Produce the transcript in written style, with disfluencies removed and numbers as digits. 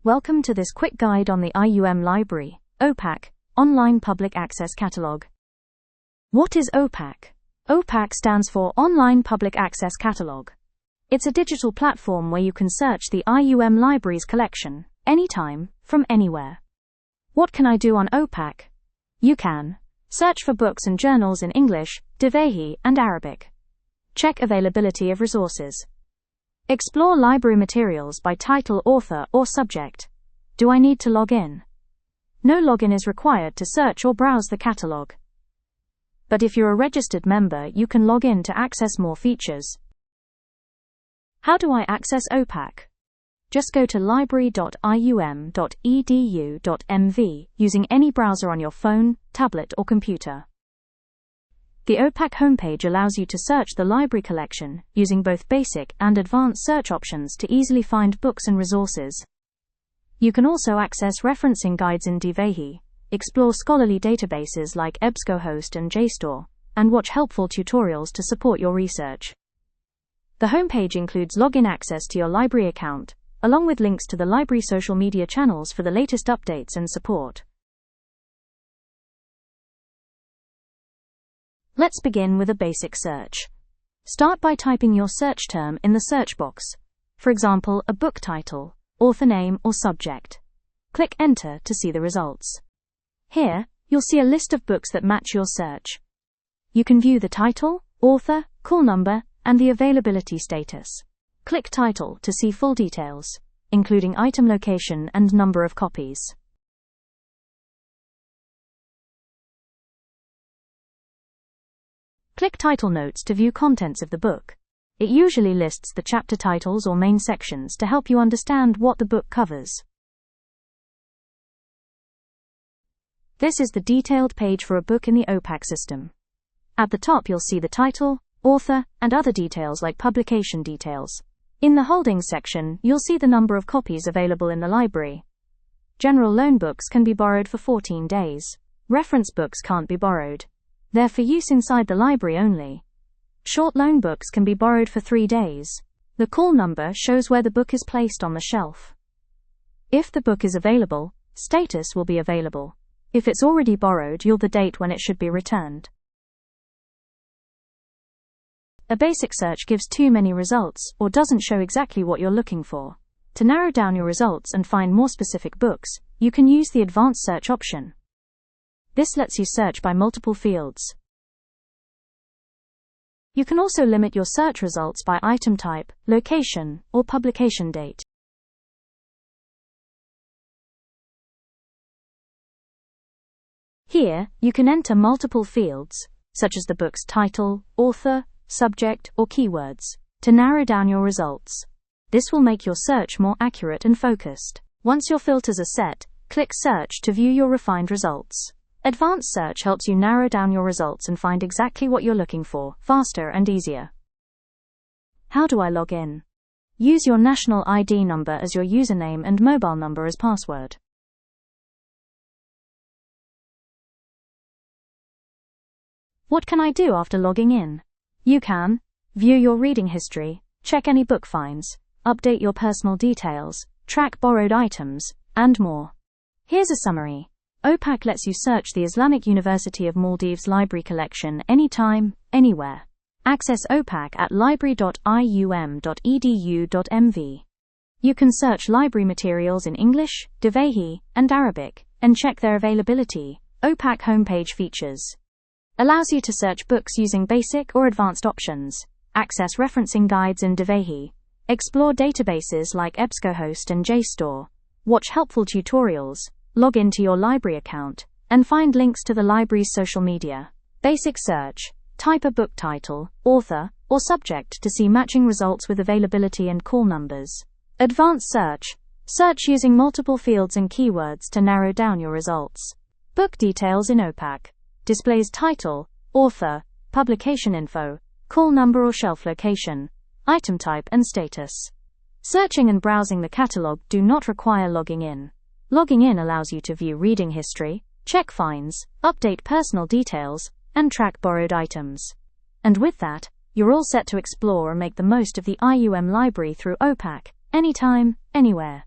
Welcome to this quick guide on the IUM Library, OPAC, Online Public Access Catalog. What is OPAC? OPAC stands for Online Public Access Catalog. It's a digital platform where you can search the IUM Library's collection, anytime, from anywhere. What can I do on OPAC? You can search for books and journals in English, Dhivehi, and Arabic. Check availability of resources. Explore library materials by title, author, or subject. Do I need to log in? No login is required to search or browse the catalog. But if you're a registered member, you can log in to access more features. How do I access OPAC? Just go to library.ium.edu.mv using any browser on your phone, tablet, or computer. The OPAC homepage allows you to search the library collection using both basic and advanced search options to easily find books and resources. You can also access referencing guides in Dhivehi, explore scholarly databases like EBSCOhost and JSTOR, and watch helpful tutorials to support your research. The homepage includes login access to your library account, along with links to the library social media channels for the latest updates and support. Let's begin with a basic search. Start by typing your search term in the search box. For example, a book title, author name, or subject. Click Enter to see the results. Here, you'll see a list of books that match your search. You can view the title, author, call number, and the availability status. Click Title to see full details, including item location and number of copies. Click Title Notes to view contents of the book. It usually lists the chapter titles or main sections to help you understand what the book covers. This is the detailed page for a book in the OPAC system. At the top you'll see the title, author, and other details like publication details. In the Holdings section, you'll see the number of copies available in the library. General loan books can be borrowed for 14 days. Reference books can't be borrowed. They're for use inside the library only. Short loan books can be borrowed for 3 days. The call number shows where the book is placed on the shelf. If the book is available, status will be available. If it's already borrowed, you'll the date when it should be returned. A basic search gives too many results or doesn't show exactly what you're looking for. To narrow down your results and find more specific books, you can use the advanced search option. This lets you search by multiple fields. You can also limit your search results by item type, location, or publication date. Here, you can enter multiple fields, such as the book's title, author, subject, or keywords, to narrow down your results. This will make your search more accurate and focused. Once your filters are set, click Search to view your refined results. Advanced search helps you narrow down your results and find exactly what you're looking for, faster and easier. How do I log in? Use your national ID number as your username and mobile number as password. What can I do after logging in? You can view your reading history, check any book finds, update your personal details, track borrowed items, and more. Here's a summary. OPAC lets you search the Islamic University of Maldives library collection anytime, anywhere. Access OPAC at library.ium.edu.mv. You can search library materials in English, Dhivehi, and Arabic, and check their availability. OPAC homepage features. Allows you to search books using basic or advanced options. Access referencing guides in Dhivehi. Explore databases like EBSCOhost and JSTOR. Watch helpful tutorials. Log into your library account, and find links to the library's social media. Basic search. Type a book title, author, or subject to see matching results with availability and call numbers. Advanced search. Search using multiple fields and keywords to narrow down your results. Book details in OPAC. Displays title, author, publication info, call number or shelf location, item type and status. Searching and browsing the catalog do not require logging in. Logging in allows you to view reading history, check finds, update personal details, and track borrowed items. And with that, you're all set to explore and make the most of the IUM library through OPAC, anytime, anywhere.